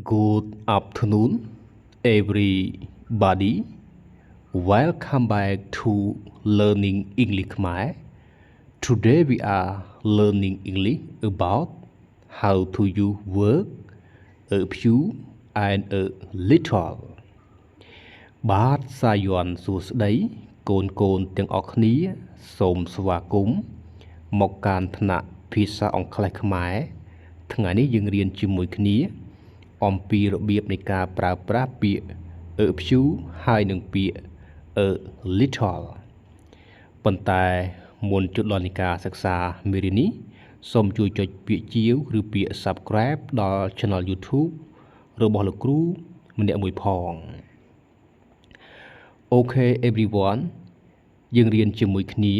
Good afternoon, everybody. Welcome back to Learning English Khmer. Today we are learning English about how to use verb, a few and a little. បាទសាយ័ន្តសួស្តីកូនទាំងអស់គ្នាសូមស្វាគមន៍មកកាន់ថ្នាក់ភាសាអង់គ្លេសខ្មែរថ្ងៃនេះយើងរៀនជាមួយគ្នាអំពីរបៀបនៃការប្រើប្រាស់ពាក្យ a few ហើយនិងពាក្យ a little ប៉ុន្តែមុនជូនដល់នៃការសិក្សាមេរៀននេះសូមជួយចុចពាក្យជាវឬពាក្យ subscribe ដល់ Channel YouTube របស់លោកគ្រូម្នាក់មួយផងOkay everyone យើងរៀនជាមួយគ្នា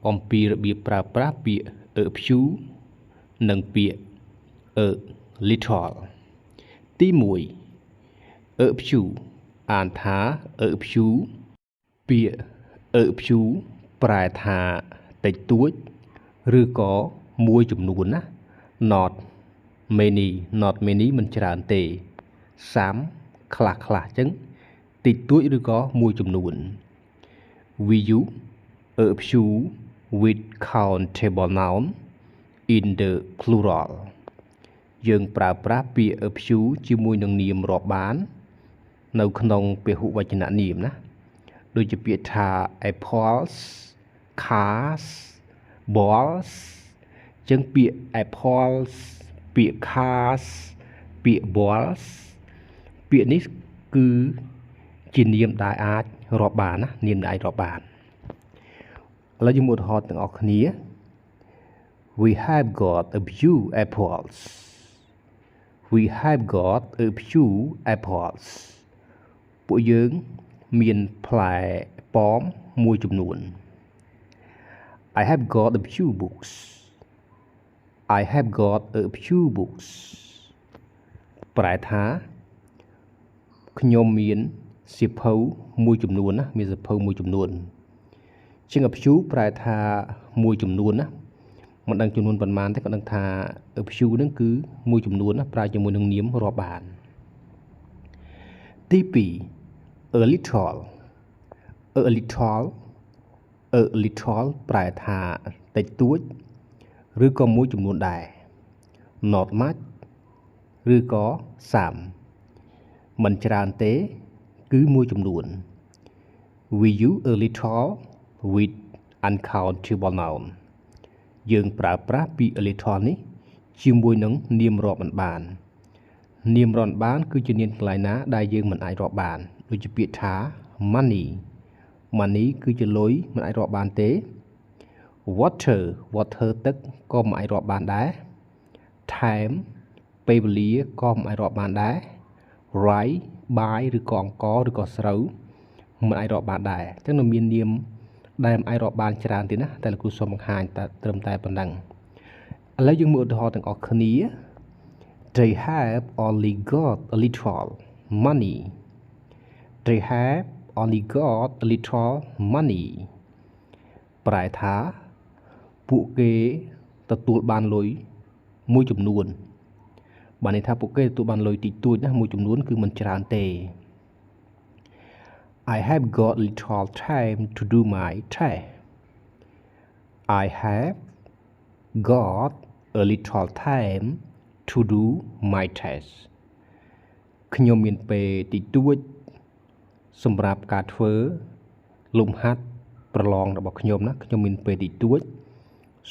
អំពីរបៀបប្រើប្រាស់ពាក្យ a few និងពាក្យ a little ទី1 a few អានថា a few ពាក្យ a few ប្រែថាតិចតួចឬក៏មួយចំនួនណា not many មិនច្រើនទេ some ខ្លះអញ្ចឹងតិចតួចឬក៏មួយចំនួន we use a few with countable noun in the plural យើងប្រើប្រាស់ពាក្យ a few ជាមួយនឹងនាមរាប់បាននៅក្នុងពហុវចននាមណាដូចជាពាក្យថា apples cars balls អញ្ចឹងពាក្យ apples ពាក្យ cars ពាក្យ balls ពាក្យនេះគឺជានាមដែលអាចរាប់បានណានាមដែលអាចរាប់បានឥឡូវយើងមកឧទាហរណ៍ទាំងអស់គ្នា We have got a few apples We have got a few apples ពួកយើងមានផ្លែប៉ោមមួយចំនួន I have got a few books I have got a few books ប្រែថាខ្ញុំមានសៀវភៅមួយចំនួនណាមានសៀវភៅមួយចំនួនជាង a few ប្រែថាមួយចំនួនណាមិនដឹងចំនួនប៉ុន្មានទេក៏ដឹងថា a few ហ្នឹងគឺមួយចំនួនណាប្រើជាមួយនឹងនាមរាប់បានទី2 a little ប្រែថាតិចតួចឬក៏មួយចំនួនដែរ not much ឬក៏ some មិនច្រើនទេគឺមួយចំនួន we use a little with uncountable noun យើងប្រើប្រាស់ពាក្យ a little នេះជាមួយនឹងនាមរាប់មិនបាននាមរាប់មិនបានគឺជានាមកន្លែងណាដែលយើងមិនអាចរាប់បានដូចជាពាក្យថា money គឺជាលុយមិនអាចរាប់បានទេ water ទឹកក៏មិនអាចរាប់បានដែរ time ពេលវេលាក៏មិនអាចរាប់បានដែរ rice បាយឬក៏អង្ករឬក៏ស្រូវមិនអាចរាប់បានដែរអញ្ចឹងនៅមាននាមដែលមិនអាចរាប់បានច្រើនទៀតណាតែលោកគ្រូសូមបង្ហាញតែត្រឹមតែប៉ុណ្ណឹងឥឡូវយើងមើលឧទាហរណ៍ទាំងអស់គ្នា They have only got a little money They have only got a little money ប្រែថាពួកគេទទួលបានលុយមួយចំនួនបានន័យថាពួកគេទទួលបានលុយតិចតួចណាមួយចំនួនគឺមិនច្រើនទេ I have got little time to do my test I have got a little time to do my test ខ្ញុំមានពេលតិចតួចសម្រាប់ការធ្វើលំហាត់ប្រឡងរបស់ខ្ញុំណាខ្ញុំមានពេលតិចតួច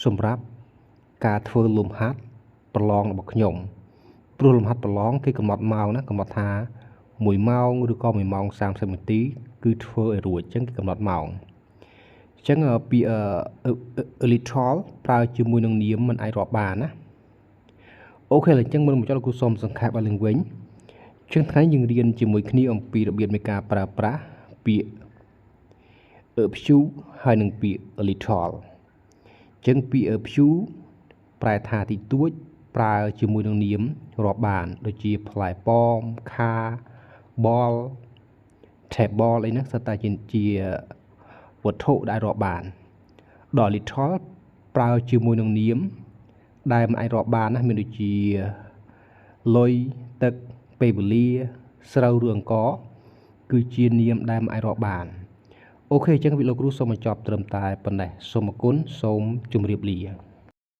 សម្រាប់ការធ្វើលំហាត់ប្រឡងរបស់ខ្ញុំព្រោះលំហាត់ប្រឡងគេកំណត់ម៉ោងណាកំណត់ថា1ម៉ោងឬក៏1ម៉ោង30នាទីគឺធ្វើឲ្យរួចអញ្ចឹងគេកំណត់ម៉ោងអញ្ចឹងពាក្យ a little ប្រើជាមួយនឹងនាមមិនអាចរាប់បានណាអូខេឥឡូវអញ្ចឹងមុនមកចុះលោកគ្រូសូមសង្ខេបឲ្យឡើងវិញជាងថ្ងៃយើងរៀនជាមួយគ្នាអំពីរបៀបនៃការប្រើប្រាស់ពាក្យ a few ហើយនិងពាក្យ a little អញ្ចឹងពាក្យ a few ប្រែថាតិចតួចប្រើជាមួយនឹងនាមរាប់បានដូចជាផ្លែប៉ោម car ball table អីហ្នឹងសុទ្ធតែជាវត្ថុដែលរាប់បានដល់ little ប្រើជាមួយនឹងនាមដែលមិនអាចរាប់បានណាមានដូចជាលុយទឹក ពេលវេលាស្រូវឬអង្ករគឺជានាមដែលមិនអាចរកបានអូខេអញ្ចឹងវិលោកគ្រូសូមបញ្ចប់ត្រឹមតែប៉ុណ្ណេះសូមអរគុណសូមជម្រាបលា